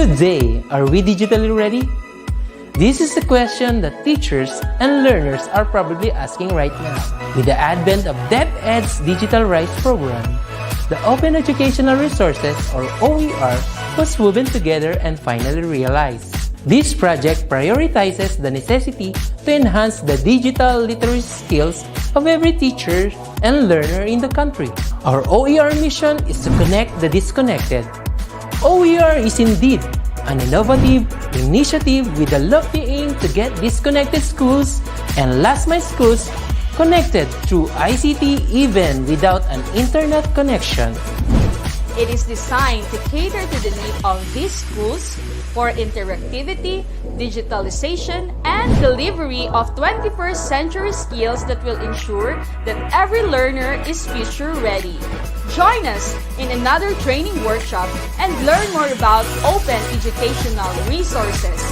Good day! Are we digitally ready? This is a question that teachers and learners are probably asking right now. With the advent of DepEd's Digital Rights program, the Open Educational Resources, or OER, was woven together and finally realized. This project prioritizes the necessity to enhance the digital literacy skills of every teacher and learner in the country. Our OER mission is to connect the disconnected. OER is indeed an innovative initiative with a lofty aim to get disconnected schools and last-mile schools connected through ICT even without an internet connection. It is designed to cater to the need of these schools for interactivity, digitalization, and delivery of 21st century skills that will ensure that every learner is future ready. Join us in another training workshop and learn more about open educational resources,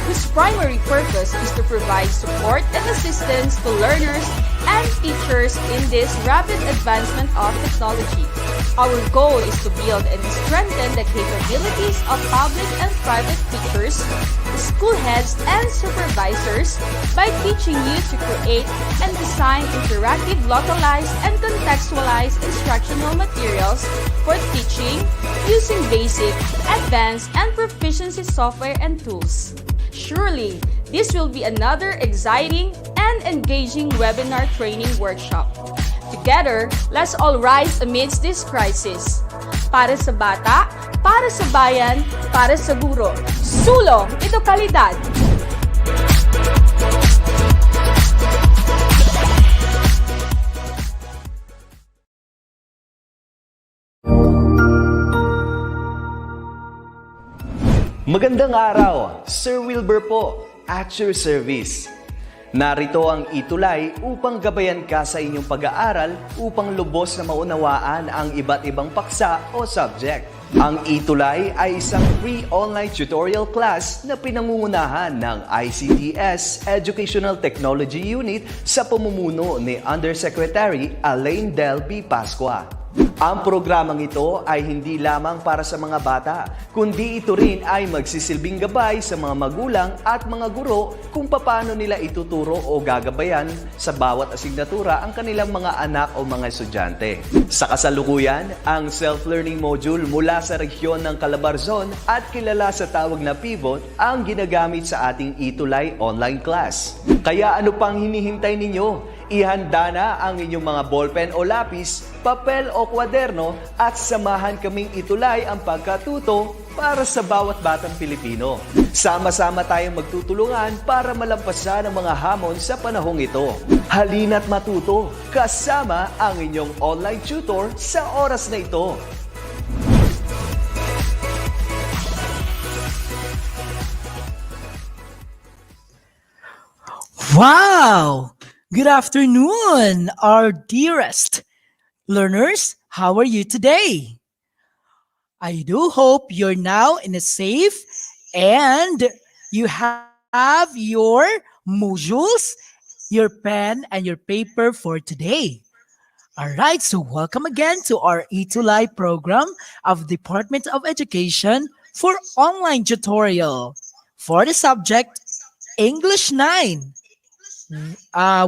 whose primary purpose is to provide support and assistance to learners and teachers in this rapid advancement of technology. Our goal is to build and strengthen the capabilities of public and private teachers, school heads, and supervisors by teaching you to create and design interactive, localized, and contextualized instructional materials for teaching using basic, advanced, and proficiency software and tools. Surely, this will be another exciting and engaging webinar training workshop. Together, let's all rise amidst this crisis. Para sa bata, para sa bayan, para sa guro. Sulong edukalidad! Magandang araw, Sir Wilbur po, at your service. Narito ang ETUlay upang gabayan ka sa inyong pag-aaral upang lubos na maunawaan ang iba't ibang paksa o subject. Ang ETUlay ay isang free online tutorial class na pinangungunahan ng ICT's Educational Technology Unit sa pamumuno ni Undersecretary Elaine Del B. Pascua. Ang programang ito ay hindi lamang para sa mga bata, kundi ito rin ay magsisilbing gabay sa mga magulang at mga guro kung paano nila ituturo o gagabayan sa bawat asignatura ang kanilang mga anak o mga estudyante. Sa kasalukuyan, ang self-learning module mula sa rehiyon ng Calabarzon at kilala sa tawag na pivot ang ginagamit sa ating ETUlay online class. Kaya ano pang hinihintay ninyo? Ihanda na ang inyong mga ballpen o lapis, papel o kwaderno at samahan kaming itulay ang pagkatuto para sa bawat batang Pilipino. Sama-sama tayong magtutulungan para malampasan ang mga hamon sa panahong ito. Halina't matuto kasama ang inyong online tutor sa oras na ito. Wow! Good afternoon, our dearest learners. How are you today? I do hope you're now in a safe and you have your modules, your pen, and your paper for today. All right, so welcome again to our ETUlay program of Department of Education for online tutorial for the subject English 9.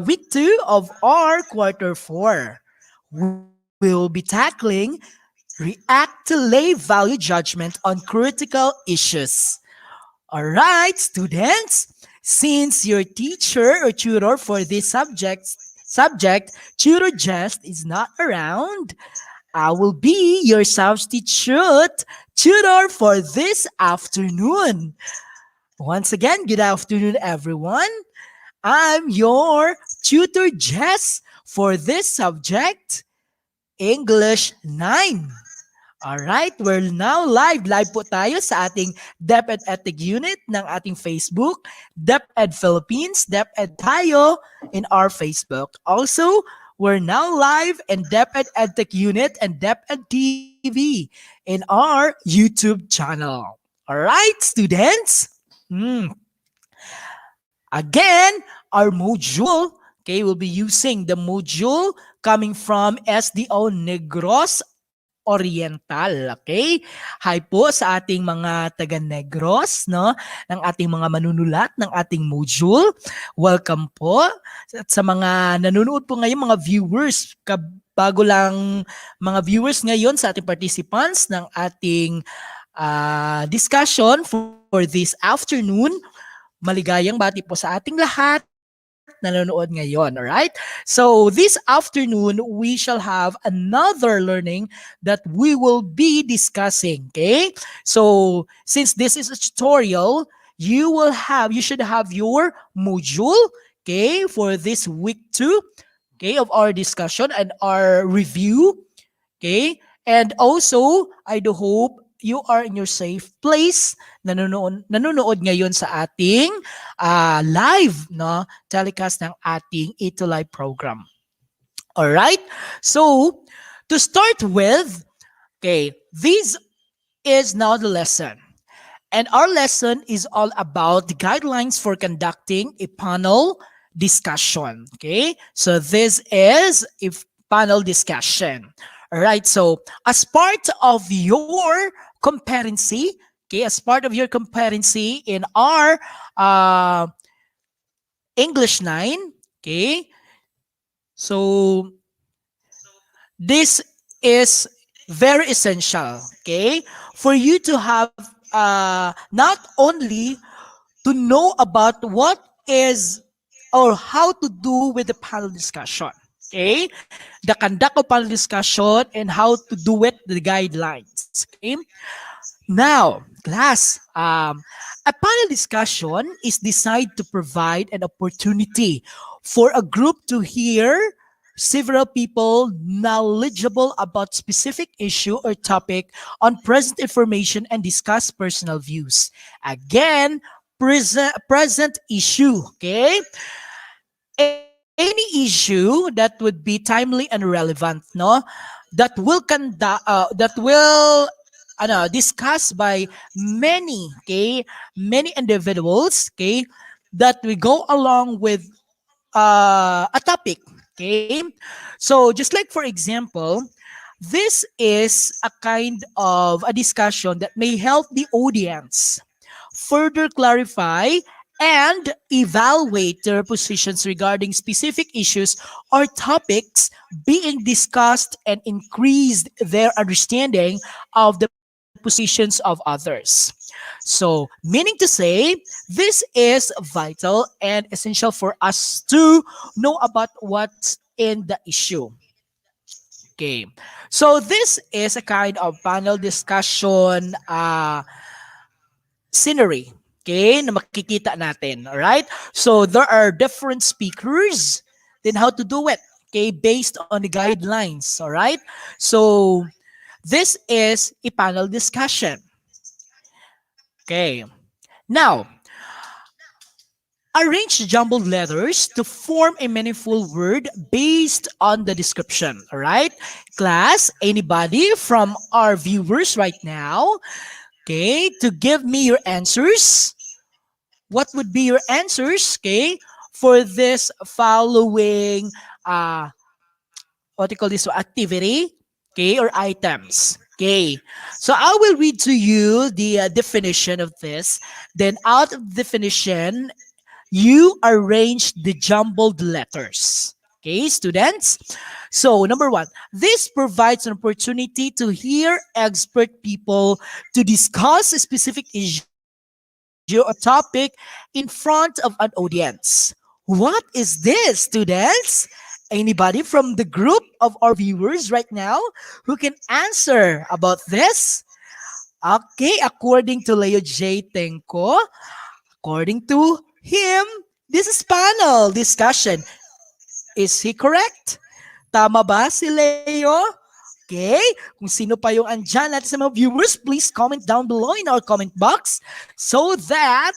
Week 2 of our quarter 4. We'll be tackling ETUlay value judgment on critical issues. All right, students, since your teacher or tutor for this subject, Tutor Jest, is not around, I will be your substitute tutor for this afternoon. Once again, good afternoon, everyone. I'm your tutor, Jess, for this subject, English 9. Alright, we're now live. Live po tayo sa ating DepEd Edtech Unit ng ating Facebook, DepEd Philippines, DepEd tayo in our Facebook. Also, we're now live in DepEd Edtech Unit and DepEd TV in our YouTube channel. Alright, students? Again, our module, okay, we'll be using the module coming from SDO Negros Oriental. Okay? Hi po sa ating mga taga-Negros, no? Ng ating mga manunulat ng ating module. Welcome po. At sa mga nanonood po ngayon, mga viewers, bago lang mga viewers ngayon sa ating participants ng ating discussion for this afternoon, maligayang bati po sa ating lahat nanonood ngayon, alright? So this afternoon, we shall have another learning that we will be discussing, okay? So since this is a tutorial, you should have your module, okay, for this week 2, okay, of our discussion and our review, okay? And also, I do hope you are in your safe place, nanonood ngayon sa ating live no telecast ng ating ETUlay program. All right? So, to start with, okay, this is now the lesson. And our lesson is all about the guidelines for conducting a panel discussion. Okay? So this is a panel discussion. All right. So as part of your competency, okay, as part of your competency in our English 9, okay, so this is very essential, okay, for you to have not only to know about what is or how to do with the panel discussion, okay, the conduct of panel discussion and how to do it, the guidelines, okay. Now, class, a panel discussion is designed to provide an opportunity for a group to hear several people knowledgeable about specific issue or topic on present information and discuss personal views. Again, present issue, okay? Any issue that would be timely and relevant, no? That will discussed by many, okay, many individuals, okay, that we go along with a topic, okay. So just like for example, this is a kind of a discussion that may help the audience further clarify and evaluate their positions regarding specific issues or topics being discussed and increase their understanding of the positions of others. So, meaning to say, this is vital and essential for us to know about what's in the issue. Okay. So, this is a kind of panel discussion scenery, okay, na makikita natin, all right? So there are different speakers, then how to do it, okay, based on the guidelines, all right? So this is a panel discussion. Okay. Now, arrange jumbled letters to form a meaningful word based on the description, all right? Class, anybody from our viewers right now, okay, to give me your answers. What would be your answers, okay, for this following what do you call this activity, okay, or items, okay. So I will read to you the definition of this. Then out of definition, you arrange the jumbled letters. Okay, students? So, number one, this provides an opportunity to hear expert people to discuss a specific issue or topic in front of an audience. What is this, students? Anybody from the group of our viewers right now who can answer about this? Okay, according to Leo J. Tenko, according to him, this is panel discussion. Is he correct? Tama ba si Leo? Okay? Kung sino pa yung andyan natin sa mga viewers, please comment down below in our comment box so that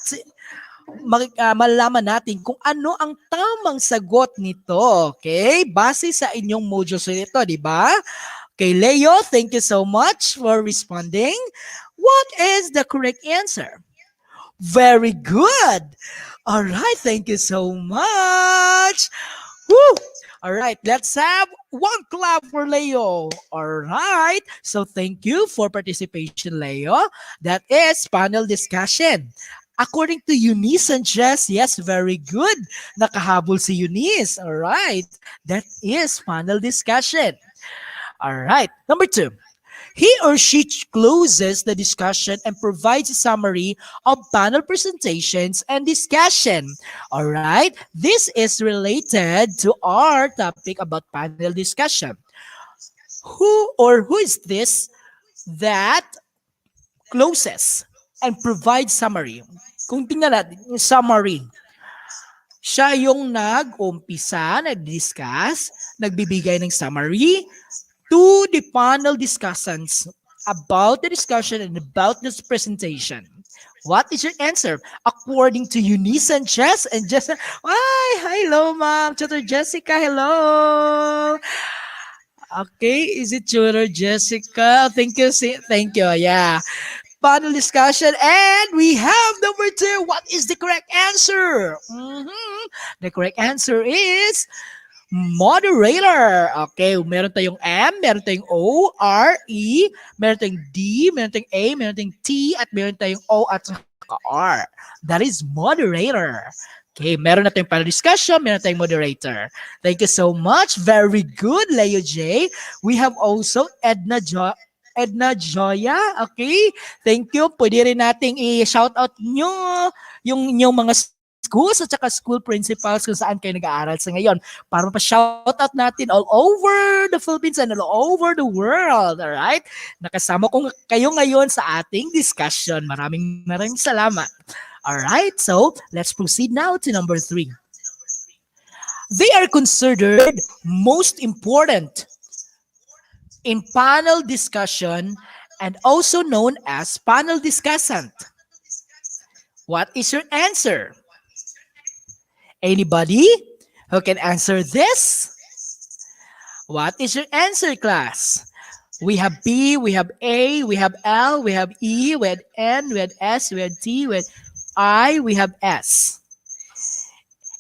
malalaman natin kung ano ang tamang sagot nito. Okay? Base sa inyong modules nito, di ba? Okay, Leo, thank you so much for responding. What is the correct answer? Very good. All right, thank you so much. Woo! All right, let's have one clap for Leo. All right, so thank you for participation, Leo. That is panel discussion. According to Eunice and Jess, yes, very good. Nakahabol si Eunice. All right, that is panel discussion. All right, number two. He or she closes the discussion and provides a summary of panel presentations and discussion. All right, this is related to our topic about panel discussion. Who is this that closes and provides summary? Kung tingnan natin yung summary, siya yung nag-umpisa, nag-discuss, nagbibigay ng summary to the panel discussants about the discussion and about this presentation. What is your answer? According to Eunice and Jess and Jess, hi, hello ma'am, Tutor Jessica, hello. Okay, is it Tutor Jessica? Thank you, thank you, yeah. Panel discussion and we have number two. What is the correct answer? The correct answer is moderator. Okay, meron tayong M, meron tayong O, R, E, meron tayong D, meron tayong A, meron tayong T, at meron tayong O at saka R. That is moderator. Okay, meron na tayong panel discussion, meron tayong moderator. Thank you so much. Very good, Leo J. We have also Edna Joya, okay? Thank you. Pwede rin nating i-shout out nyo yung inyong mga schools at saka school principals kung saan kayo nag-aaral sa ngayon para pa-shoutout natin all over the Philippines and all over the world. Alright? Nakasama ko kayo ngayon sa ating discussion. Maraming salamat. Alright, so let's proceed now to number three. They are considered most important in panel discussion and also known as panel discussant. What is your answer? Anybody who can answer this? What is your answer, class? We have B, we have A, we have L, we have E, we have N, we have S, we have T, we have I, we have S.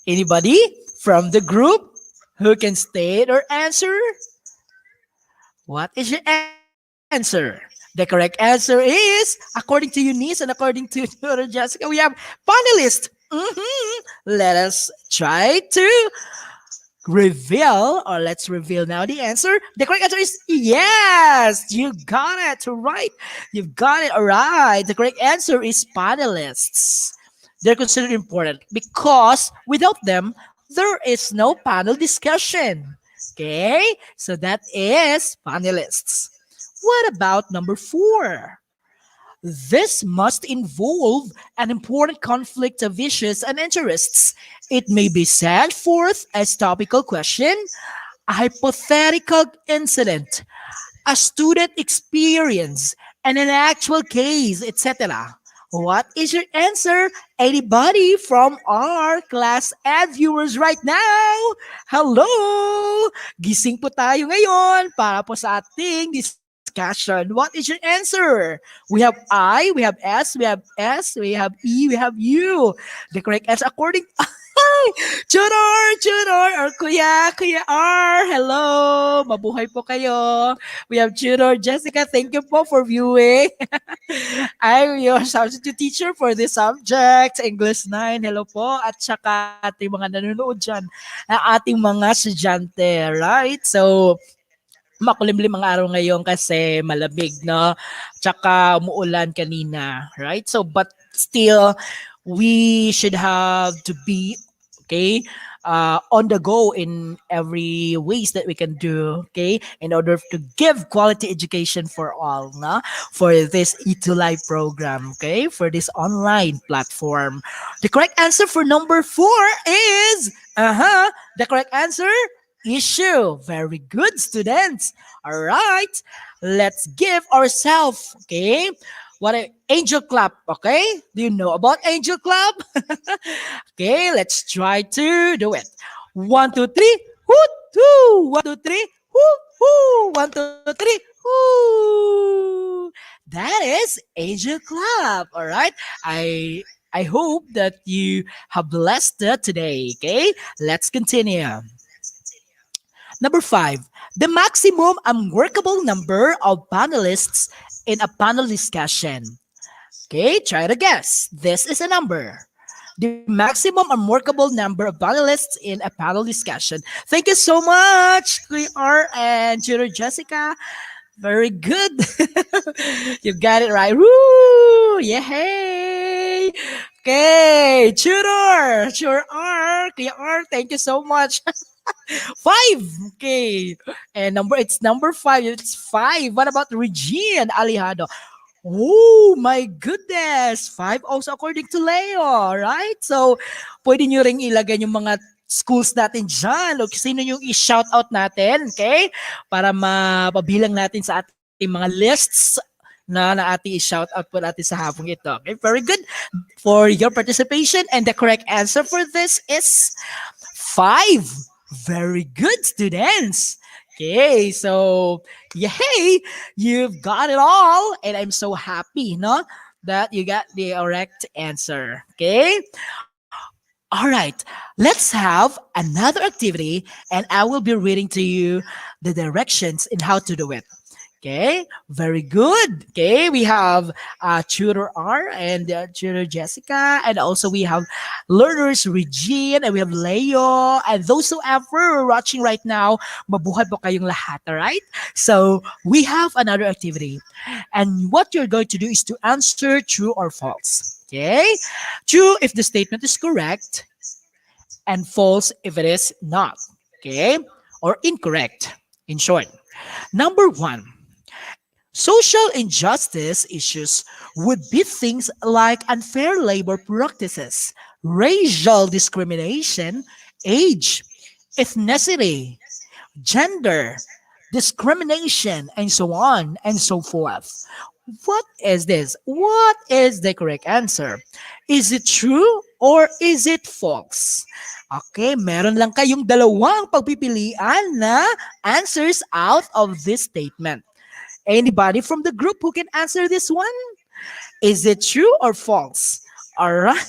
Anybody from the group who can state or answer? What is your answer? The correct answer is, according to Eunice and according to Jessica, we have panelists. Let us try to reveal, or let's reveal now the answer. The correct answer is yes. You got it right. You've got it right. The correct answer is panelists. They're considered important because without them, there is no panel discussion. Okay, so that is panelists. What about number four? This must involve an important conflict of issues and interests. It may be set forth as topical question, a hypothetical incident, a student experience, and an actual case, etc. What is your answer? Anybody from our class Ed viewers right now? Hello! Gising po tayo ngayon para po sa ating discussion. What is your answer? We have I, we have S, we have S, we have E, we have U. The correct answer according Tutor, or Kuya R, hello, mabuhay po kayo. We have Tutor Jessica, thank you po for viewing. I'm your substitute teacher for this subject, English 9, hello po. At saka ating mga nanonood dyan, ating mga estudyante, right? So, makulimlim ang araw ngayon kasi malamig, no? Tsaka umuulan kanina, right? So, but still, we should have to be, okay, on the go in every ways that we can do, okay, in order to give quality education for all, no? For this ETUlay program, okay, for this online platform. The correct answer for number 4 is, the correct answer, issue. Very good, students. All right, let's give ourselves, okay, what an angel clap, okay? Do you know about angel clap? Okay, let's try to do it. 1, 2, 3, hoot, hoo. 1, 2, 3, hoot, hoo. 1, 2, 3, hoo. That is angel clap, all right? I hope that you have blessed it today, okay? Let's continue. Number 5, the maximum unworkable number of panelists in a panel discussion. Okay, try to guess. This is a number. The maximum unworkable number of panelists in a panel discussion. Thank you so much, Kuya R and Tutor Jessica. Very good. You got it right. Woo! Yay! Okay, Tutor R, Kuya R, thank you so much. Five. Okay. And it's number five. It's five. What about Regine Alejado? Oh my goodness! Five also according to Leo, right? So, pwede nyo ring ilagay yung mga schools natin dyan. O sino yung i-shout out natin, okay? Para mapabilang natin sa ating mga lists na ating i-shout out po natin sa hapong ito. Okay, very good for your participation. And the correct answer for this is 5. Very good, students. Okay, so yay, you've got it all, and I'm so happy, no, that you got the correct answer. Okay, all right. Let's have another activity, and I will be reading to you the directions in how to do it. Okay, very good. Okay, we have Tutor R and Tutor Jessica, and also we have learners Regine, and we have Leo, and those who ever watching right now, mabuhay po kayong lahat, alright? So, we have another activity, and what you're going to do is to answer true or false. Okay, true if the statement is correct, and false if it is not. Okay, or incorrect, in short. Number 1. Social injustice issues would be things like unfair labor practices, racial discrimination, age, ethnicity, gender, discrimination, and so on and so forth. What is this? What is the correct answer? Is it true or is it false? Okay, meron lang kayong dalawang pagpipilian na answers out of this statement. Anybody from the group who can answer this one? Is it true or false? All right.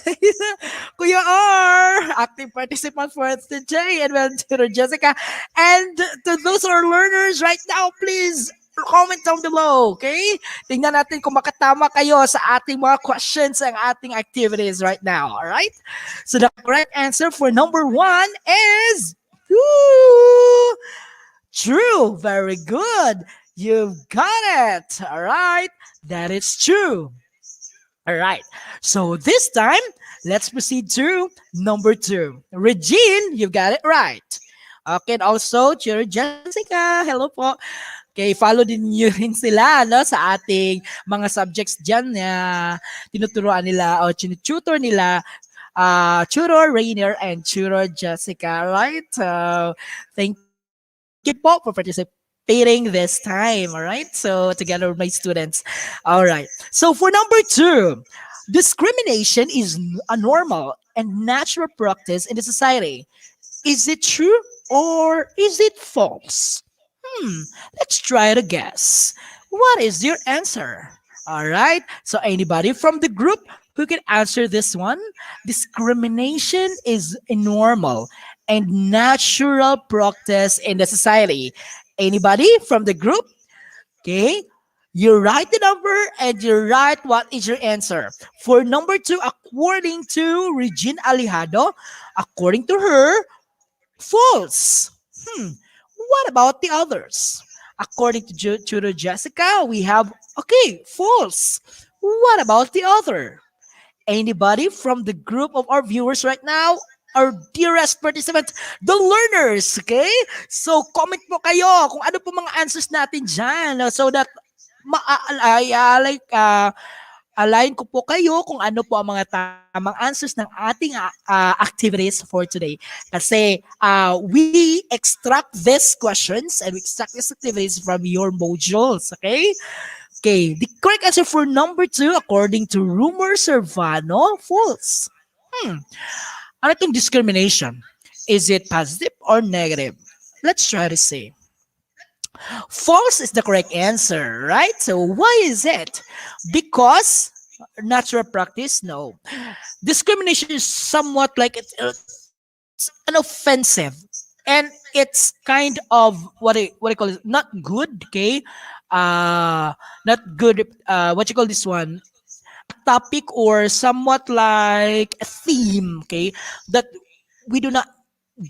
Kuya R, active participant for today, and well, to Jessica. And to those who are learners right now, please comment down below, okay? Tingnan natin kung makatama kayo sa ating mga questions and ating activities right now, all right? So the correct answer for number 1 is true. Very good. You've got it. All right. That is true. All right. So this time, let's proceed to number 2. Regine, you got it right. Okay. And also, Cheer Jessica, hello po. Okay, follow din nyo rin sila no, sa ating mga subjects dyan na tinuturuan nila o tinututor nila. Tutor Rainier and Tutor Jessica, right? Thank you po for participating this time, all right? So together with my students. All right. So for number 2, discrimination is a normal and natural practice in the society. Is it true or is it false? Let's try to guess. What is your answer? All right. So anybody from the group who can answer this one? Discrimination is a normal and natural practice in the society. Anybody from the group? Okay. You write the number and you write what is your answer. For number 2, according to Regine Alejado, according to her, false. What about the others? According to Tutor Jessica, we have, okay, false. What about the other? Anybody from the group of our viewers right now? Our dearest participant, the learners, okay? So, comment po kayo kung ano po mga answers natin dyan so that align ko po kayo kung ano po ang mga tamang answers ng ating activities for today. Kasi we extract these questions and we extract these activities from your modules, okay? Okay, the correct answer for number 2, according to Rumor Servano, false. Ano itong discrimination? Is it positive or negative? Let's try to see. False is the correct answer, right? So why is it? Because natural practice? No. Discrimination is somewhat like it's an offensive. and it's kind of what I call it, not good, okay, not good, what you call this one, topic or somewhat like a theme, okay, that we do not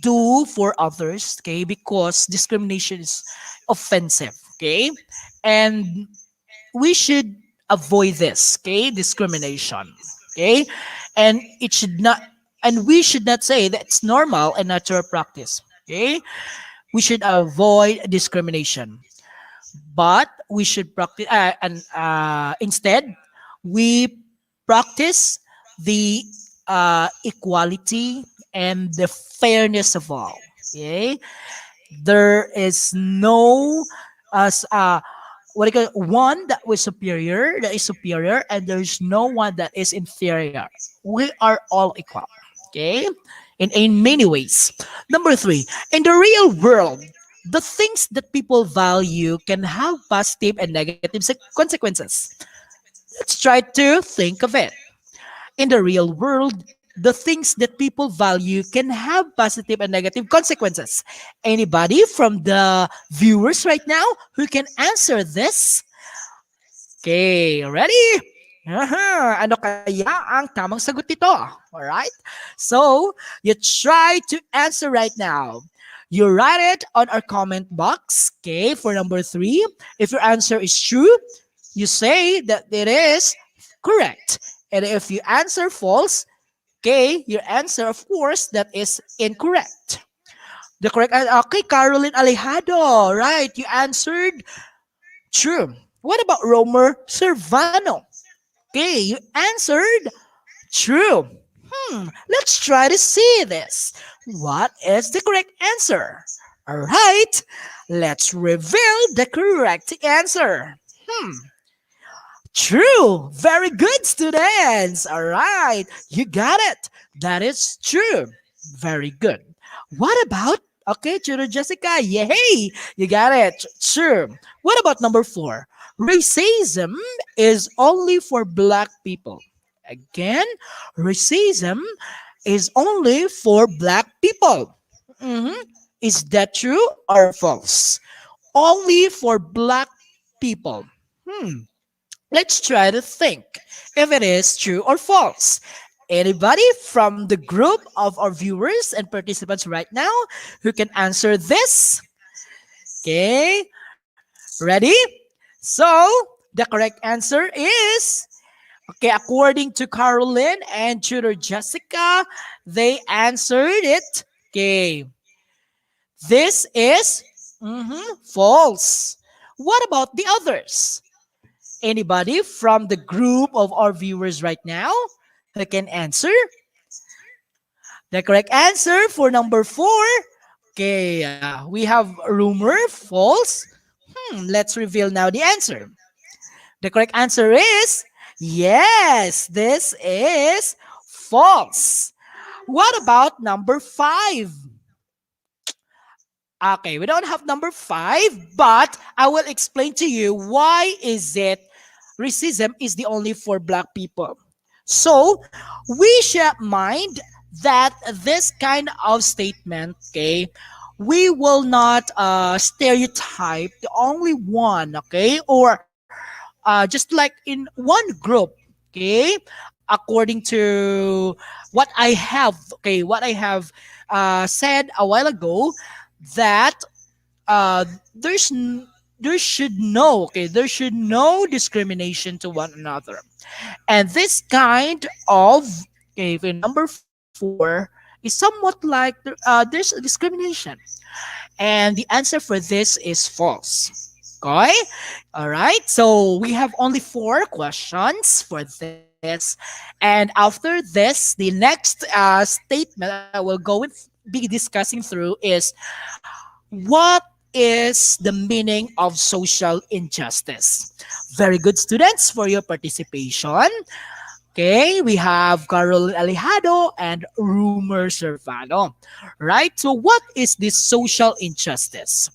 do for others, okay, because discrimination is offensive, okay, and we should avoid this, okay, discrimination, okay, and it should not, and we should not say that it's normal and natural practice, okay, we should avoid discrimination, but we should practice, and instead we practice the equality and the fairness of all, okay. There is no as what do you call it, one that is superior, and there's no one that is inferior. We are all equal, okay, in many ways. Number three, in the real world, the things that people value can have positive and negative consequences. Let's try to think of it. In the real world, the things that people value can have positive and negative consequences. Anybody from the viewers right now who can answer this? Okay, ready? Ano kaya ang tamang sagot nito? Alright? So, you try to answer right now. You write it on our comment box, okay, for number three. If your answer is true, you say that it is correct. And if you answer false, okay, your answer, of course, that is incorrect. The correct answer, okay, Caroline Alejado, right? You answered true. What about Romer Servano? Okay, you answered true. Let's try to see this. What is the correct answer? All right, let's reveal the correct answer. True. Very good, students. All right. You got it. That is true. Very good. What about, okay, Chiro Jessica? Yay. You got it. True. What about number four? Racism is only for black people. Again, racism is only for black people. Mhm. Is that true or false? Only for black people. Let's try to think if it is true or false. Anybody from the group of our viewers and participants right now who can answer this? Okay, ready? So, the correct answer is, okay, according to Caroline and tutor Jessica, they answered it. Okay, this is false. What about the others? Anybody from the group of our viewers right now who can answer? The correct answer for number four. Okay, we have rumor, false. Let's reveal now the answer. The correct answer is yes, this is false. What about number five? Okay, we don't have number five, but I will explain to you why is it racism is the only for black people. So we should mind that this kind of statement, okay, we will not stereotype the only one, okay, or just like in one group, okay, according to what I have said a while ago, that uh, there's there should there should no discrimination to one another, and this kind of, okay, in number four is somewhat like there's a discrimination, and the answer for this is false. Okay, all right, so we have only four questions for this, and after this, the next statement I will be discussing through is what is the meaning of social injustice. Very good, students, for your participation. Okay, we have Carol Alejado and Rumor Servano. Right? So, what is this social injustice?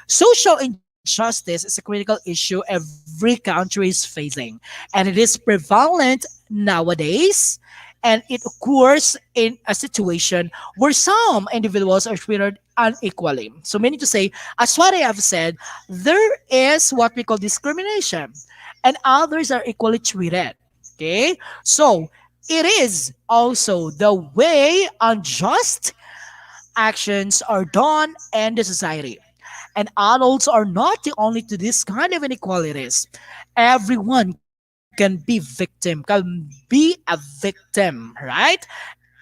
Social injustice is a critical issue every country is facing, and it is prevalent nowadays and it occurs in a situation where some individuals are treated unequally. So meaning to say, as what I have said, there is what we call discrimination, and others are equally treated. Okay? So it is also the way unjust actions are done in the society. And adults are not the only to this kind of inequalities. Everyone can be a victim, right?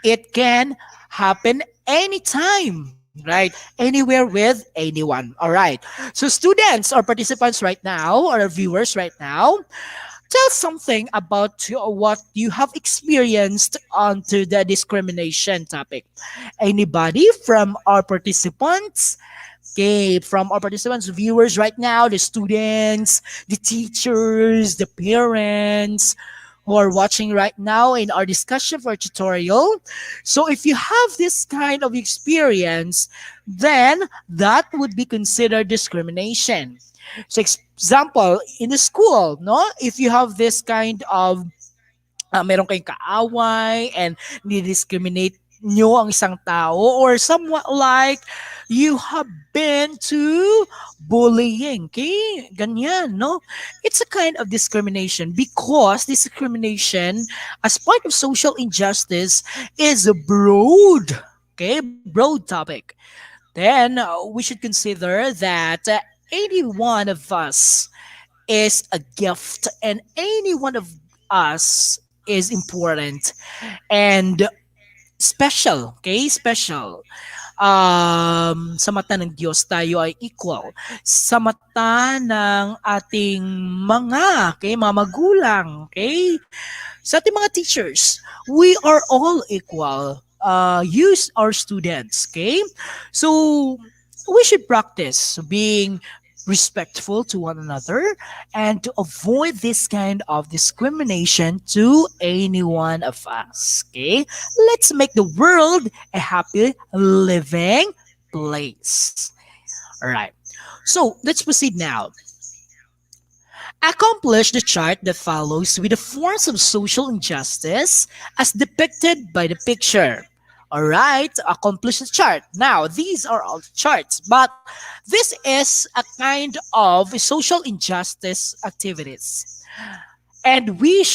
It can happen anytime, right? Anywhere with anyone. All right. So students or participants right now or viewers right now, tell something about what you have experienced onto the discrimination topic. Anybody from our participants? Okay, from our participants, viewers right now, the students, the teachers, the parents who are watching right now in our discussion for tutorial. So if you have this kind of experience, then that would be considered discrimination. So example, in the school, no? If you have this kind of meron kayong kaaway and ni-discriminate nyo ang isang tao or somewhat like you have been to bullying. Okay? Ganyan, no? It's a kind of discrimination because discrimination as part of social injustice is a broad, okay, broad topic. Then we should consider that any one of us is a gift and any one of us is important and special, okay? Special. Sa mata ng Diyos, tayo ay equal. Sa mata ng ating mga magulang, okay? Sa ating mga teachers, we are all equal. Use our students, okay? So, we should practice being respectful to one another and to avoid this kind of discrimination to any one of us. Okay? Let's make the world a happy living place. All right. So let's proceed now. Accomplish the chart that follows with the forms of social injustice as depicted by the picture. Alright, accomplish the chart. Now, these are all charts, but this is a kind of social injustice activities. And complete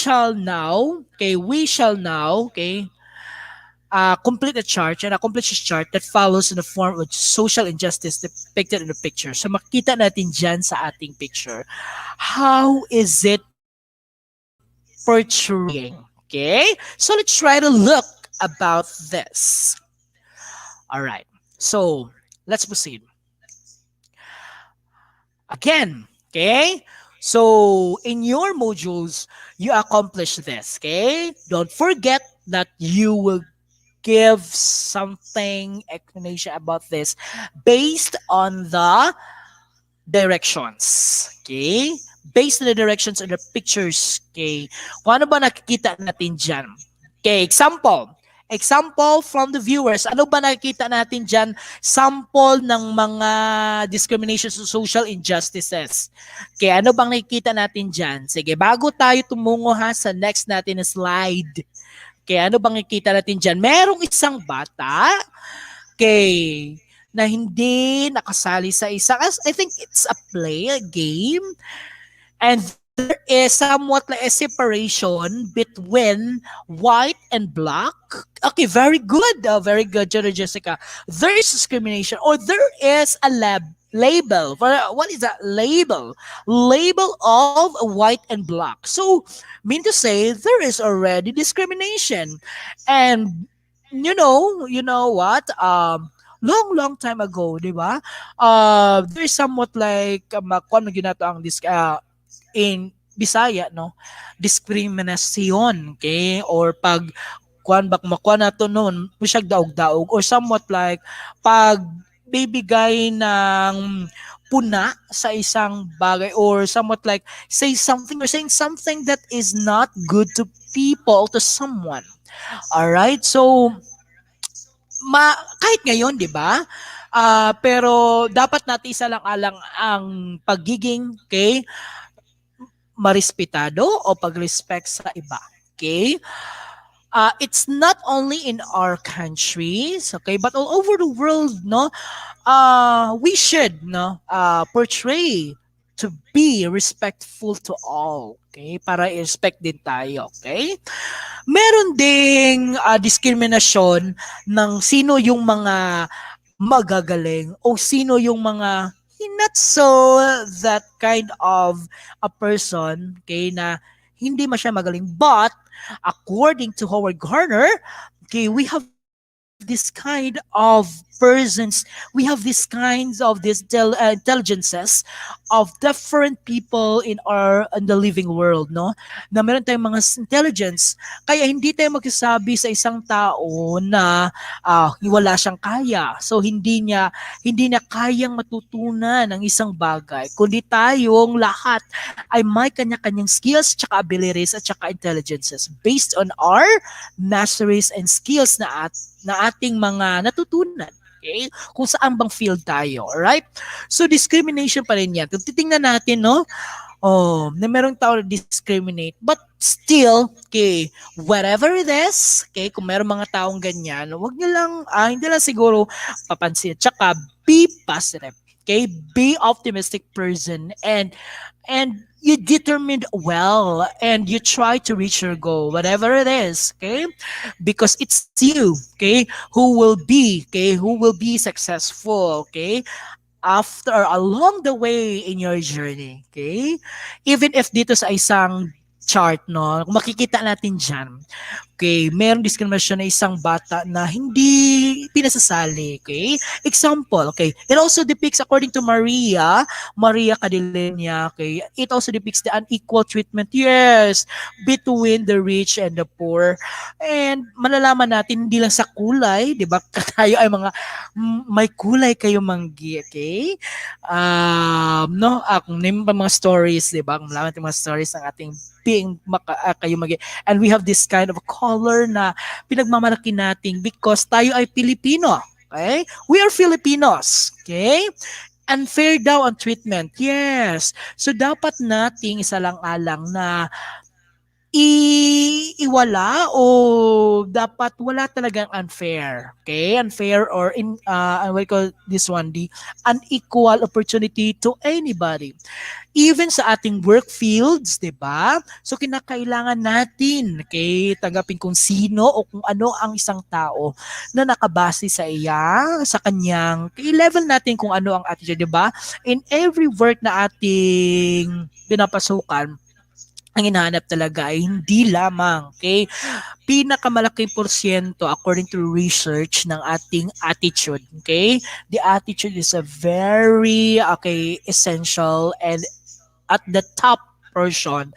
the chart and accomplish the chart that follows in the form of social injustice depicted in the picture. So makita natin dyan sa ating picture. How is it portraying? Okay? So let's try to look about this. All right. So let's proceed. Again, okay? So in your modules, you accomplish this, okay? Don't forget that you will give something explanation about this based on the directions, okay? Based on the directions and the pictures, okay? Kung ano ba nakikita natin dyan? Okay, example from the viewers. Ano ba nakikita natin dyan? Sample ng mga discriminations o social injustices. Okay, ano bang nakikita natin dyan? Sige, bago tayo tumungo sa next natin na slide. Okay, ano bang nakikita natin dyan? Merong isang bata, okay, na hindi nakasali sa isang, I think it's a game, and there is somewhat like a separation between white and black. Okay, very good. Very good, Jessica. There is discrimination or there is a label. What is that label? Label of white and black. So, mean to say, there is already discrimination. And, you know what? Long time ago, di ba? There is somewhat like, kung ginato ang in Bisaya, no, discrimination, okay, or pag makuha na to noon musyag daog-daog or somewhat like pag bibigay ng puna sa isang bagay or somewhat like saying something that is not good to people, to someone. All right, so kahit ngayon, di ba? Pero dapat natin isa lang alang ang pagiging, okay, marespetado o pag-respect sa iba. Okay? It's not only in our countries, okay, but all over the world, no. We should, no, portray to be respectful to all, okay, para i-respect din tayo, okay. Meron ding diskriminasyon ng sino yung mga magagaling o sino yung mga not so that kind of a person, okay, na hindi siya magaling. But according to Howard Gardner, okay, we have this kind of persons, we have these kinds of intelligences of different people in the living world, no? Na meron tayong mga intelligence, kaya hindi tayo magsasabi sa isang tao na wala siyang kaya. So hindi niya kayang matutunan ng isang bagay, kundi tayong lahat ay may kanya-kanyang skills, tsaka abilities, at tsaka intelligences based on our masteries and skills na ating mga natutunan. Okay? Kung saan bang field tayo. Alright? So, discrimination pa rin yan. Kung titingnan natin, no? Na merong tao na discriminate. But still, okay, whatever it is, okay, kung merong mga taong ganyan, wag nyo lang, hindi lang siguro papansin. Tsaka, be positive. Okay? Be optimistic person and you determined well and you try to reach your goal, whatever it is, okay? Because it's you, okay, who will be successful, okay? After along the way in your journey, okay? Even if dito sa isang chart, no, kung makikita natin dyan, okay, merong discrimination na isang bata na hindi pinasasali, okay? Example, okay, it also depicts, according to Maria Cadillenia, okay, it also depicts the unequal treatment, yes, between the rich and the poor. And malalaman natin, hindi lang sa kulay, di ba? Tayo ay may kulay kayo manggi, okay? No, kung name pa mga stories, di ba? Kung malaman natin mga stories ng ating kayo magi, and we have this kind of color na pinagmamalaki natin because tayo ay Pilipino, okay? We are Filipinos, okay? Unfair daw ang treatment, yes. So dapat nating isalang-alang na iwala o dapat wala talagang unfair, okay? Unfair or what we call this one, the unequal opportunity to anybody. Even sa ating work fields, 'di ba? So kinakailangan natin, okay, tanggapin kung sino o kung ano ang isang tao na nakabase sa kanyang i-level natin kung ano ang attitude, 'di ba? In every work na ating pinapasukan, ang hinahanap talaga ay hindi lamang, okay, pinakamalaking porsyento according to research ng ating attitude, okay? The attitude is a very, okay, essential and at the top portion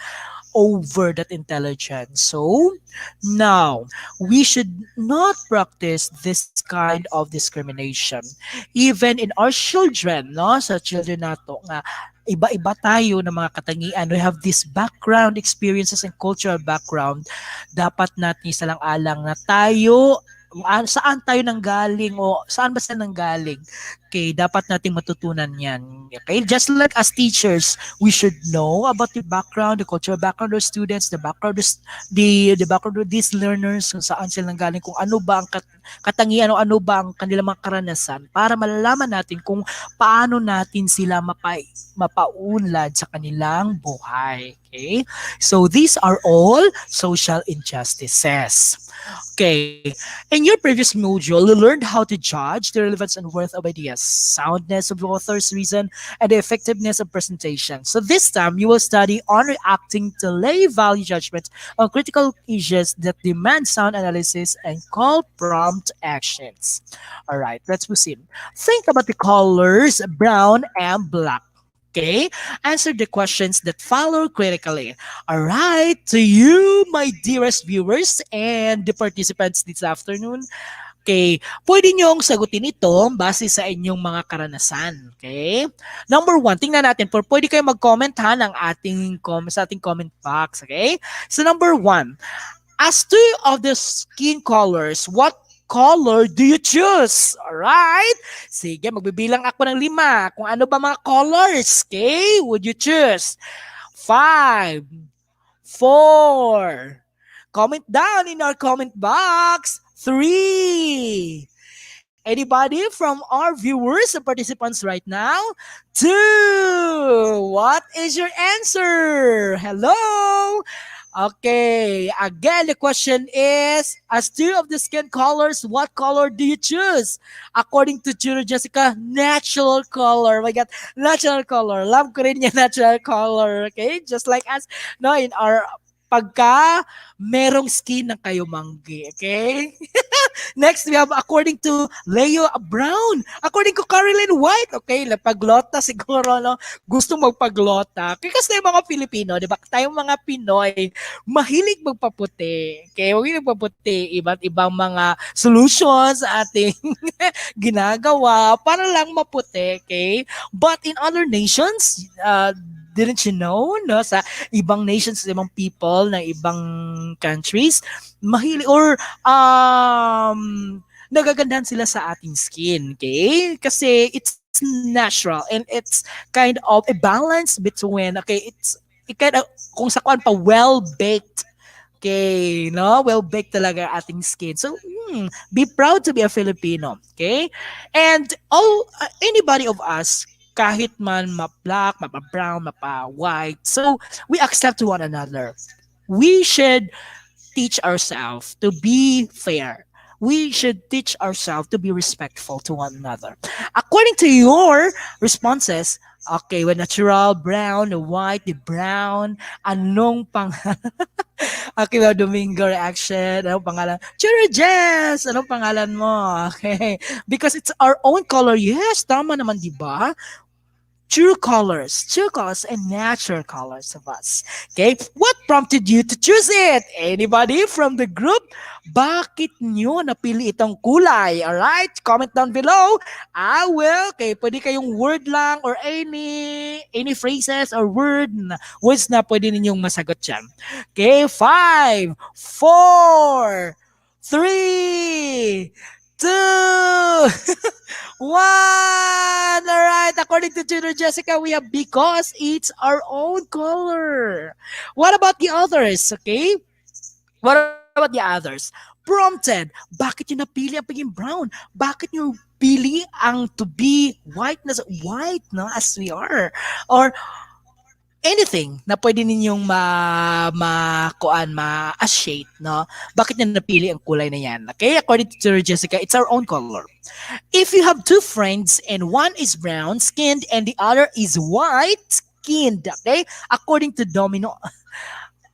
over that intelligence. So, now, we should not practice this kind of discrimination. Even in our children, no? Sa children nato nga, iba-iba tayo ng mga katangian. We have this background, experiences, and cultural background. Dapat natin isalang-alang na tayo, saan tayo nanggaling o saan ba sila nanggaling. Okay, dapat nating matutunan yan. Okay, just like as teachers, we should know about the background, the cultural background of students, the background of these learners, kung saan sila nanggaling, kung ano ba ang katangian o ano ba ang kanilang mga karanasan para malalaman natin kung paano natin sila mapaunlad sa kanilang buhay. Okay? So these are all social injustices. Okay. In your previous module, you learned how to judge the relevance and worth of ideas, soundness of the author's reason, and the effectiveness of presentation. So this time, you will study on reacting to lay value judgment on critical issues that demand sound analysis and call prompt actions. All right, let's proceed. Think about the colors brown and black. Okay, answer the questions that follow critically. All right, to you, my dearest viewers and the participants this afternoon. Okay, pwede niyong sagutin ito base sa inyong mga karanasan. Okay? Number 1, tingnan natin. Pwede kayo mag-comment ha ng sa ating comment box. Okay? So number 1, as to of the skin colors, what color do you choose? Alright? Sige, magbibilang ako ng 5. Kung ano ba mga colors, okay? Would you choose? 5, 4. Comment down in our comment box. 3. Anybody from our viewers and participants right now? 2. What is your answer? Hello? Okay, again, the question is, as two of the skin colors, what color do you choose? According to Chiro Jessica, natural color. Oh my God, natural color. Love ko rin yung natural color. Okay, just like us, no, in our pagka merong skin ng kayo manggi. Okay? Next, we have according to Leo Brown. According to Caroline White, okay, paglota siguro, no? Gusto magpaglota. Kasi tayo mga Pilipino, di ba? Tayong mga Pinoy, mahilig magpaputi. Okay, mahilig magpaputi. Iba't ibang mga solutions sa ating ginagawa para lang maputi. Okay? But in other nations, didn't you know, no, sa ibang nations, sa ibang people, ng ibang countries, mahilig or nagagandahan sila sa ating skin, okay? Kasi it's natural and it's kind of a balance between, okay, it's it kind of, kung sa kuan pa, well-baked. Okay, no? Well-baked talaga ating skin. So, be proud to be a Filipino, okay? And anybody of us, kahit man ma-black, mapa-brown, mapa-white, so we accept one another. We should teach ourselves to be fair. We should teach ourselves to be respectful to one another. According to your responses, okay, with natural, brown, the white, the brown, anong pang... okay, well, Domingo reaction, anong pangalan? Chiro Jess, anong pangalan mo? Okay, because it's our own color. Yes, tama naman, di ba? True colors and natural colors of us. Okay? What prompted you to choose it? Anybody from the group? Bakit nyo napili itong kulay? Alright? Comment down below. I will. Okay, pwede kayong word lang or any phrases or words na pwede ninyong masagot dyan. Okay? 5, 4, 3, 2, 1. All right. According to Junior Jessica, we have because it's our own color. What about the others? Okay. What about the others? Prompted. Bakit nyo napili ang pagiging brown? Bakit nyo pili ang to be white no, as we are? Or anything na pwede ninyong ma-shade, no? Bakit nyo napili ang kulay na yan? Okay? According to Junior Jessica, it's our own color. If you have two friends and one is brown skinned and the other is white skinned, okay? According to Domino.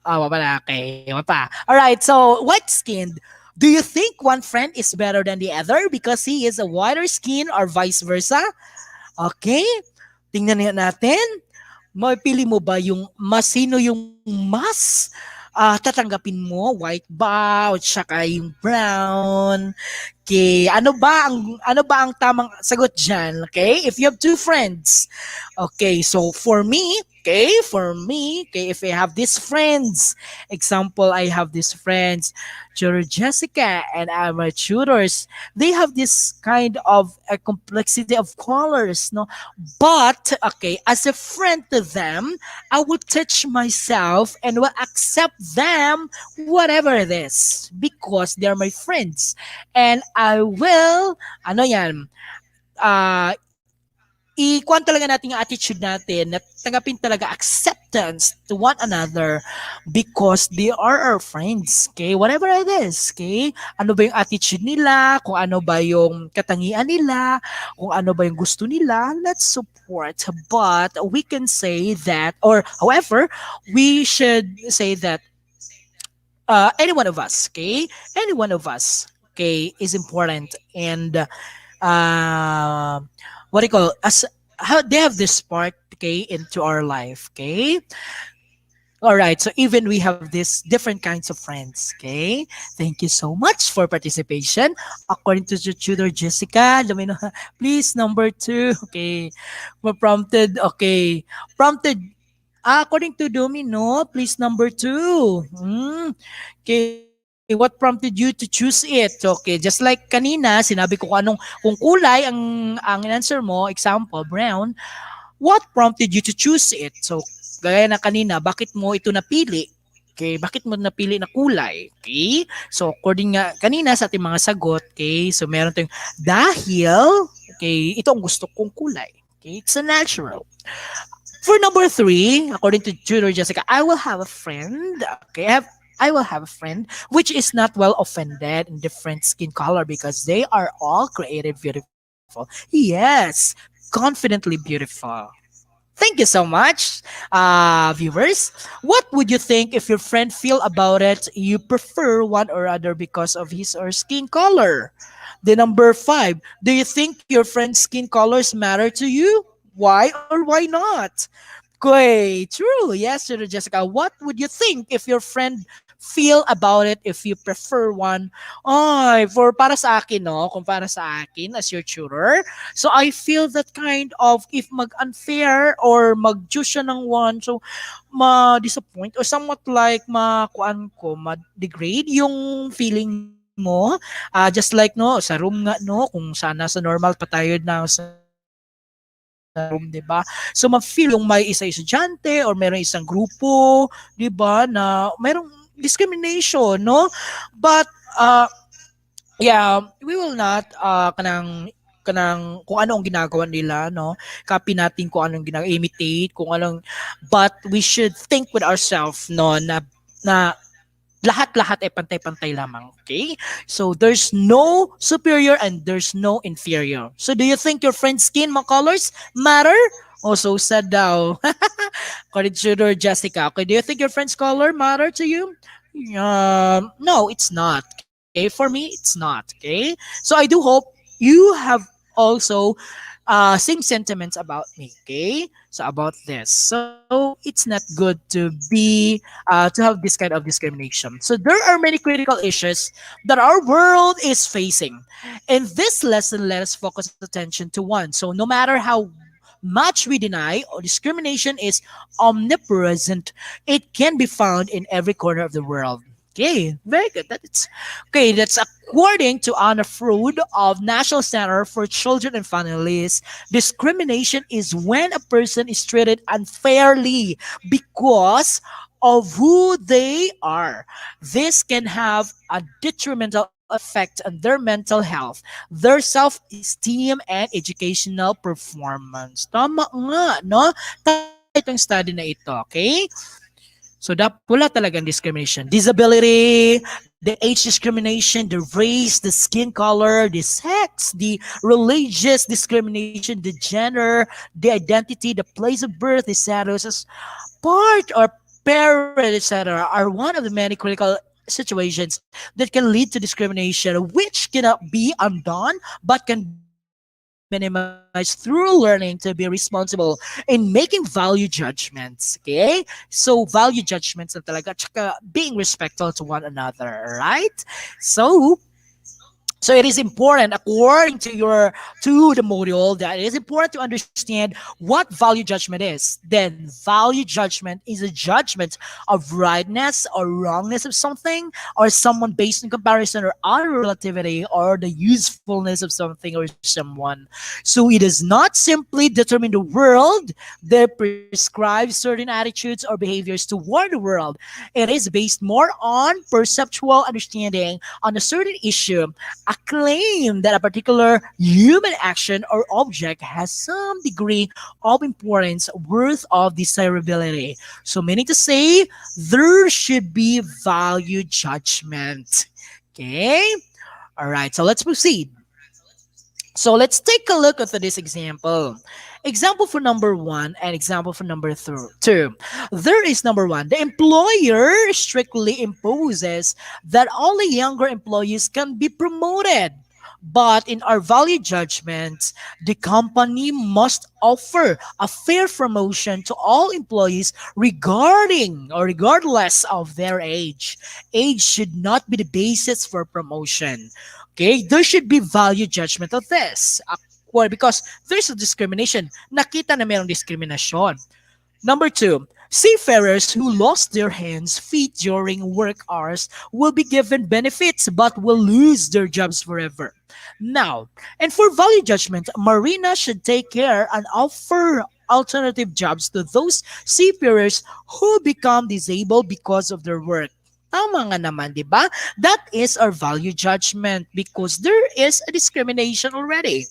Okay. All right. So, white skinned. Do you think one friend is better than the other because he is a whiter skin or vice versa? Okay. Tingnan natin. Mapili mo ba yung sino yung mas tatanggapin mo, white ba o tsaka yung brown? Okay, ano ba ang tamang sagot diyan? Okay, if you have two friends. Okay, so for me, okay, if I have these friends, example, I have these friends, Jessica and our tutors, they have this kind of a complexity of colors, no? But, okay, as a friend to them, I will teach myself and will accept them, whatever it is, because they're my friends. And I will, ikuan talaga natin yung attitude natin na tanggapin talaga acceptance to one another because they are our friends, okay? Whatever it is, okay? Ano ba yung attitude nila, kung ano ba yung katangian nila, kung ano ba yung gusto nila, let's support. But we can say that, or however, we should say that any one of us, okay? Any one of us, okay, is important. And what do you call, as how they have this spark, okay, into our life, okay? All right, so even we have these different kinds of friends, okay? Thank you so much for participation. According to the tutor Jessica, please, number 2, okay? Prompted, okay. Prompted, according to Domino, please, number 2. Okay. What prompted you to choose it? Okay, just like kanina, sinabi ko kung kulay ang answer mo, example, brown, what prompted you to choose it? So, gaya na kanina, bakit mo ito napili? Okay, bakit mo napili na kulay? Okay? So, according nga kanina sa ating mga sagot, okay? So, meron tayong dahil, okay, ito ang gusto kong kulay. Okay? It's a natural. For number three, according to Tutor Jessica, I will have a friend. Okay, I will have a friend which is not well offended in different skin color because they are all creative, beautiful. Yes, confidently beautiful. Thank you so much, viewers. What would you think if your friend feel about it? You prefer one or other because of his or skin color. The number five. Do you think your friend's skin colors matter to you? Why or why not? Great, true. Yes, Sir Jessica. What would you think if your friend feel about it if you prefer one? Ay, for para sa akin, no, kung para sa akin as your tutor, so I feel that kind of if mag-unfair or mag-choose siya ng one, so ma-disappoint or somewhat like ma-degrade yung feeling mo. Just like no, sa room nga no, kung sana sa normal pa tayo na sa room, 'di ba? So ma-feel yung may isa estudyante or merong isang grupo, 'di ba, na merong discrimination, no? But yeah, we will not kanang kung ano ang ginagawa nila, no? Copy natin kung anong imitate, kung anong, but we should think with ourselves, no, na lahat-lahat ay pantay-pantay lamang. Okay? So, there's no superior and there's no inferior. So, do you think your friend's skin colors matter? Also said daw. According to Jessica. Okay, do you think your friend's color matter to you? No, it's not. Okay, for me, it's not. Okay, so I do hope you have also same sentiments about me. Okay, so about this. So it's not good to be to have this kind of discrimination. So there are many critical issues that our world is facing. In this lesson, let us focus attention to one. So no matter how much we deny or discrimination is omnipresent, it can be found in every corner of the world. Okay, very good. That's okay. That's according to Anna Freud of National Center for Children and Families. Discrimination is when a person is treated unfairly because of who they are. This can have a detrimental effect on their mental health, their self-esteem, and educational performance. Tama nga, no? Tama itong study na ito, okay? So, wala talagang discrimination. Disability, the age discrimination, the race, the skin color, the sex, the religious discrimination, the gender, the identity, the place of birth, the status as part or parent, etc. are one of the many critical situations that can lead to discrimination, which cannot be undone but can be minimized through learning to be responsible in making value judgments. Okay? So, value judgments na talaga, tsaka being respectful to one another, right? So, so it is important, according to the module, that it is important to understand what value judgment is. Then value judgment is a judgment of rightness or wrongness of something or someone based on comparison or other relativity or the usefulness of something or someone. So it does not simply determine the world that prescribes certain attitudes or behaviors toward the world. It is based more on perceptual understanding on a certain issue, a claim that a particular human action or object has some degree of importance worth of desirability. So meaning to say, there should be value judgment. Okay? All right, so let's proceed. So let's take a look at this example. Example for number one and example for number two. There is number one. The employer strictly imposes that only younger employees can be promoted. But in our value judgments, the company must offer a fair promotion to all employees regarding or regardless of their age. Age should not be the basis for promotion. Okay, there should be value judgment of this. Well, because there's a discrimination. Nakita na mayroong discrimination. Number two, seafarers who lost their hands, feet during work hours will be given benefits but will lose their jobs forever. Now, and for value judgment, Marina should take care and offer alternative jobs to those superiors who become disabled because of their work. Tama nga naman, di ba? That is our value judgment because there is a discrimination already.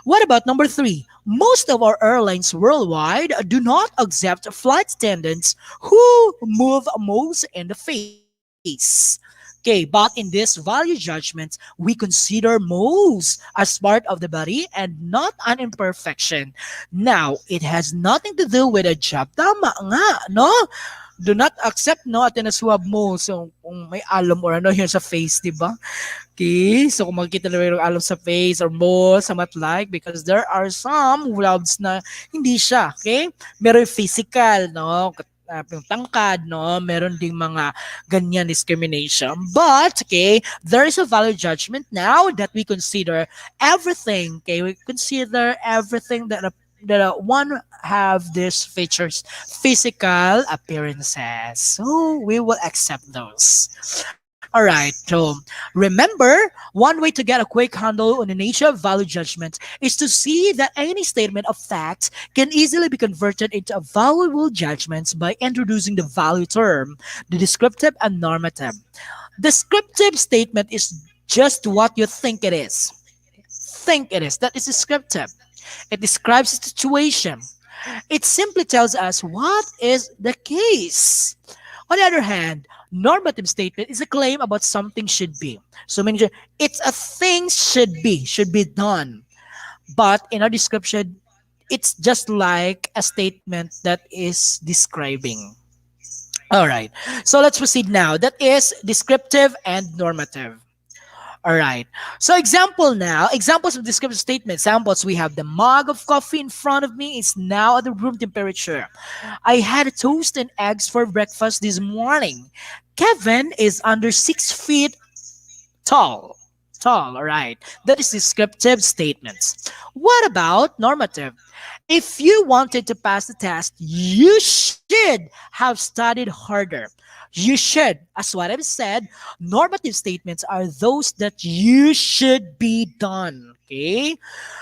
What about number three? Most of our airlines worldwide do not accept flight attendants who move most in the face. Okay, but in this value judgment, we consider most as part of the body and not an imperfection. Now, it has nothing to do with a job. Tama nga, no? Do not accept no at swab mo. So, kung may alam or ano yun sa face, di ba? Okay, so kung makikita na mayroong alam sa face or mo, somewhat like, because there are some labs na hindi siya, okay? Meron yung physical, no? Yung tangkad, no? Meron ding mga ganyan discrimination. But, okay, there is a value judgment now that we consider everything, okay? We consider everything that one have these features, physical appearances. So we will accept those. All right. So remember, one way to get a quick handle on the nature of value judgment is to see that any statement of fact can easily be converted into a valuable judgments by introducing the value term, the descriptive and normative. Descriptive statement is just what you think it is. Think it is. That is descriptive. It describes the situation. It simply tells us what is the case. On the other hand, normative statement is a claim about something should be. So meaning it's a thing should be done. But in our description, it's just like a statement that is describing. All right. So let's proceed now. That is descriptive and normative. All right. So examples of descriptive statements. Examples, we have the mug of coffee in front of me is now at the room temperature. I had a toast and eggs for breakfast this morning. Kevin is under 6 feet tall. Tall, all right. That is descriptive statements. What about normative? If you wanted to pass the test, you should have studied harder. You should, as what I've said, normative statements are those that you should be done. Okay?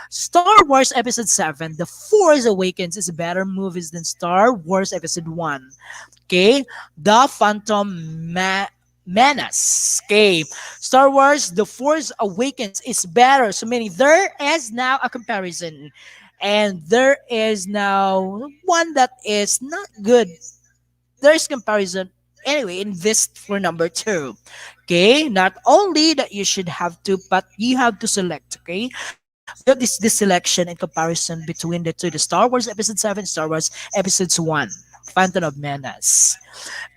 Star Wars Episode 7, The Force Awakens is better movies than Star Wars Episode 1. Okay? The Menace. Okay. Star Wars The Force Awakens is better. So meaning there is now a comparison. And there is now one that is not good. There is comparison anyway in this for number two. Okay. Not only that you should have to, but you have to select. Okay. You have this selection and comparison between the two, the Star Wars Episode 7, Star Wars Episodes 1, Phantom of Menace.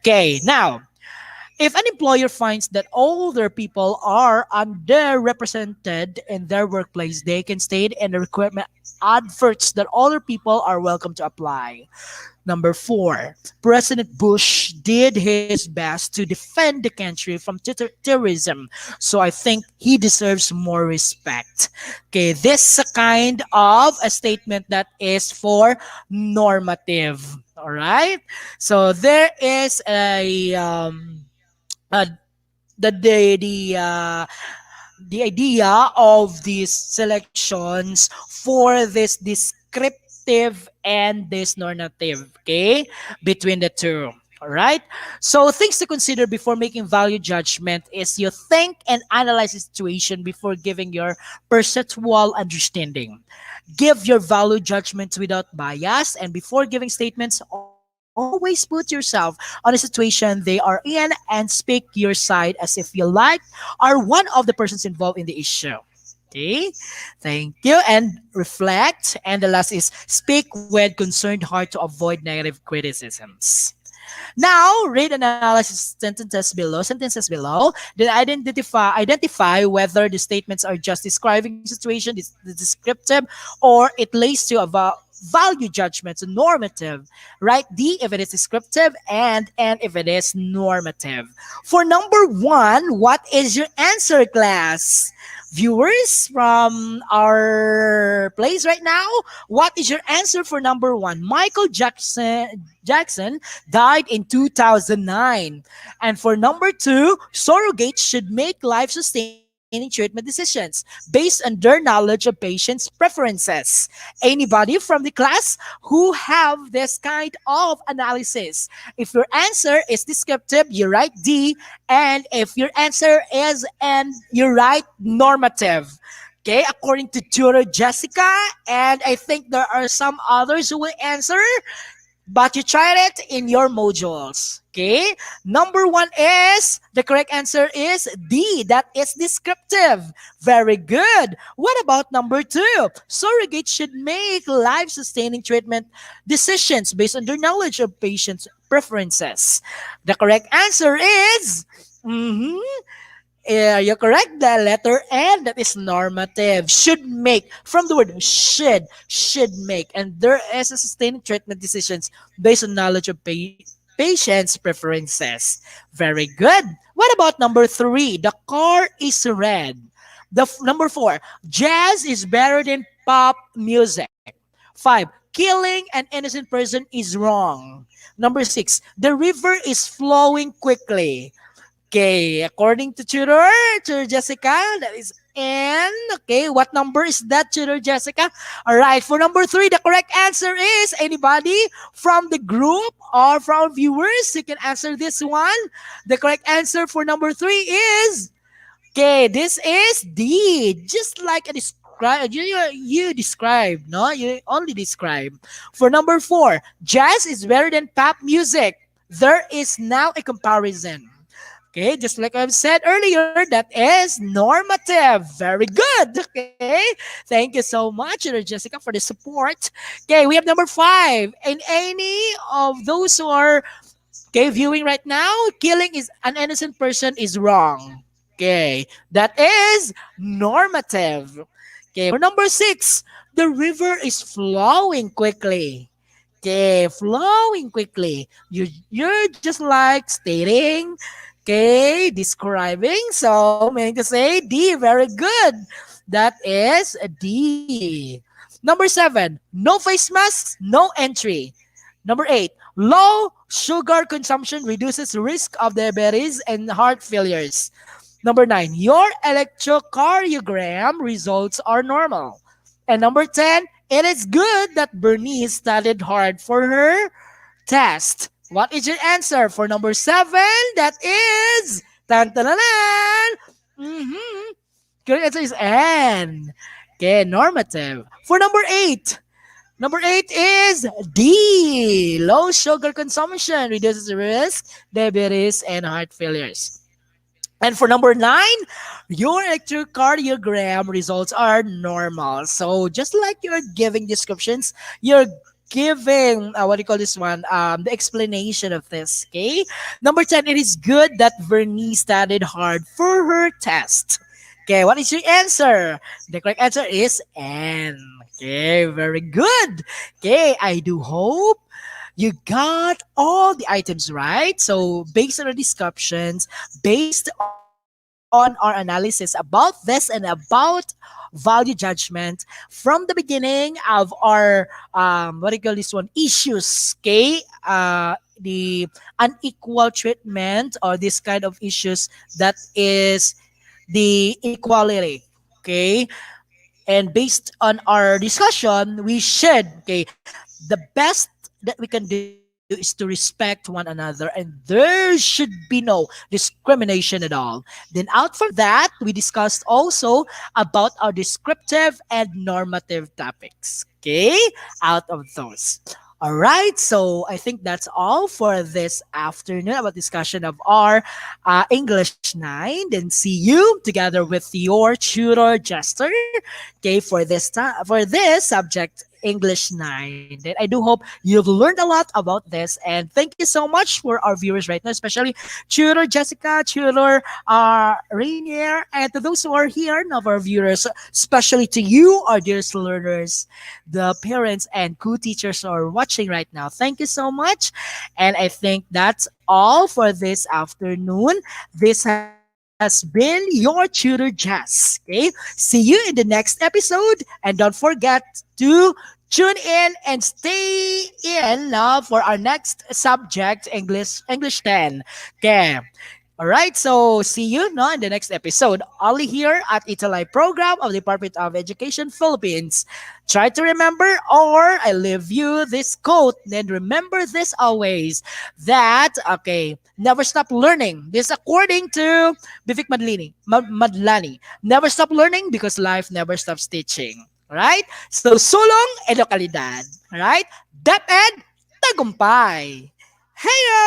Okay. Now, if an employer finds that older people are underrepresented in their workplace, they can state in the requirement adverts that older people are welcome to apply. Number four, President Bush did his best to defend the country from terrorism. So I think he deserves more respect. Okay, this is a kind of a statement that is for normative. All right. So there is uh, the idea of these selections for this descriptive and this normative, okay, between the two. All right. So things to consider before making value judgment is you think and analyze the situation before giving your perceptual understanding. Give your value judgments without bias, and before giving statements, always put yourself on a situation they are in and speak your side as if you like are one of the persons involved in the issue. Okay, thank you. And reflect. And the last is speak with concerned heart to avoid negative criticisms. Now, read analysis sentences below. Then identify whether the statements are just describing the situation, the descriptive, or it lays to about value judgments, normative. Write D if it is descriptive and N if it is normative. For number one, what is your answer, class? Viewers from our place right now, what is your answer for number one? Michael Jackson died in 2009. And for number two, surrogates should make life sustainable sustaining treatment decisions based on their knowledge of patients' preferences. Anybody from the class who have this kind of analysis? If your answer is descriptive, you write D, and if your answer is N, you write normative. Okay, according to tutor Jessica, and I think there are some others who will answer, but you tried it in your modules. Okay, number one is the correct answer is D. That is descriptive. Very good. What about number two? Surrogates should make life sustaining treatment decisions based on their knowledge of patients' preferences. The correct answer is. Mhm, yeah, you're correct. The letter N, that is normative. Should make. From the word should make. And there is a sustaining treatment decisions based on knowledge of patient's preferences. Very good. What about number three? The car is red. Number four, jazz is better than pop music. Five, killing an innocent person is wrong. Number six, the river is flowing quickly. Okay, according to Tutor Jessica, that is N. Okay, what number is that, Tutor Jessica? All right, for number three, the correct answer is anybody from the group or from viewers, you can answer this one. The correct answer for number three is okay. This is D. Just like a describe, you describe, no, you only describe. For number four, jazz is better than pop music. There is now a comparison. Okay, just like I've said earlier, that is normative. Very good. Okay, thank you so much, Jessica, for the support. Okay, we have number five. And any of those who are okay viewing right now, killing is an innocent person is wrong. Okay, that is normative. Okay, for number six, the river is flowing quickly. Okay, flowing quickly. You're just like stating, okay, describing. So meaning to say D, very good. That is a D. Number seven, no face masks, no entry. Number eight, low sugar consumption reduces risk of diabetes and heart failures. Number nine, your electrocardiogram results are normal. And number 10, it is good that Bernice studied hard for her test. What is your answer for number 7? That is tan tan tan, tan. Mm-hmm. Correct answer is N. Okay, normative. For number eight is D. Low sugar consumption reduces risk, diabetes, and heart failures. And for number 9, your electrocardiogram results are normal. So just like you're giving descriptions, you're giving what do you call this one? The explanation of this. Okay. Number 10, it is good that Vernice studied hard for her test. Okay, what is your answer? The correct answer is N. Okay, very good. Okay, I do hope you got all the items right. So based on the descriptions, based on our analysis about this and about value judgment from the beginning of our what do you call this one issues, okay? The unequal treatment or this kind of issues that is the inequality, okay? And based on our discussion, we should, okay, the best that we can do is to respect one another, and there should be no discrimination at all. Then out from that, we discussed also about our descriptive and normative topics, okay, out of those. All right, so I think that's all for this afternoon about discussion of our English 9. Then see you together with your tutor Jester, okay, for this time for this subject English 9. Then I do hope you've learned a lot about this, and thank you so much for our viewers right now, especially tutor Jessica, tutor Rainier, and to those who are here, and of our viewers, especially to you, our dearest learners, the parents and co-teachers who are watching right now. Thank you so much, and I think that's all for this afternoon. This has been your tutor Jess. Okay, see you in the next episode, and don't forget to tune in and stay in for our next subject, English 10. Okay. Alright, so see you no, in the next episode. Only here at ETUlay program of the Department of Education Philippines. Try to remember, or I leave you this quote. Then remember this always, that, okay, never stop learning. This according to Bivik Madlani. Never stop learning because life never stops teaching. Alright? So, sulong edukalidad. Alright? DepEd, tagumpay. Heyo!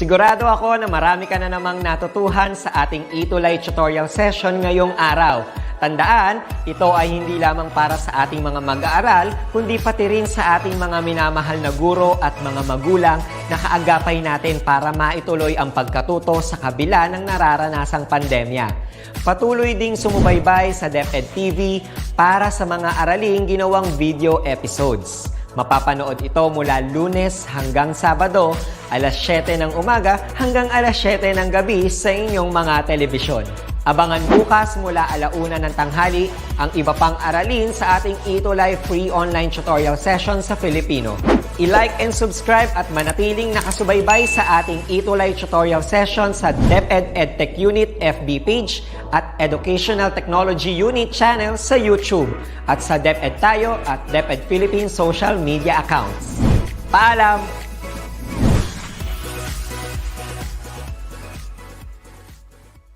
Sigurado ako na marami ka na namang natutuhan sa ating ETUlay tutorial session ngayong araw. Tandaan, ito ay hindi lamang para sa ating mga mag-aaral, kundi pati rin sa ating mga minamahal na guro at mga magulang na kaagapay natin para maituloy ang pagkatuto sa kabila ng nararanasang pandemya. Patuloy ding sumubaybay sa DepEd TV para sa mga araling ginawang video episodes. Mapapanood ito mula Lunes hanggang Sabado, alas 7 ng umaga hanggang alas 7 ng gabi sa inyong mga telebisyon. Abangan bukas mula 1:00 ng tanghali ang iba pang aralin sa ating ETUlay free online tutorial session sa Filipino. I-like and subscribe at manatiling nakasubaybay sa ating ETUlay tutorial session sa DepEd Edtech Unit FB page at Educational Technology Unit channel sa YouTube at sa DepEd Tayo at DepEd Philippines social media accounts. Paalam!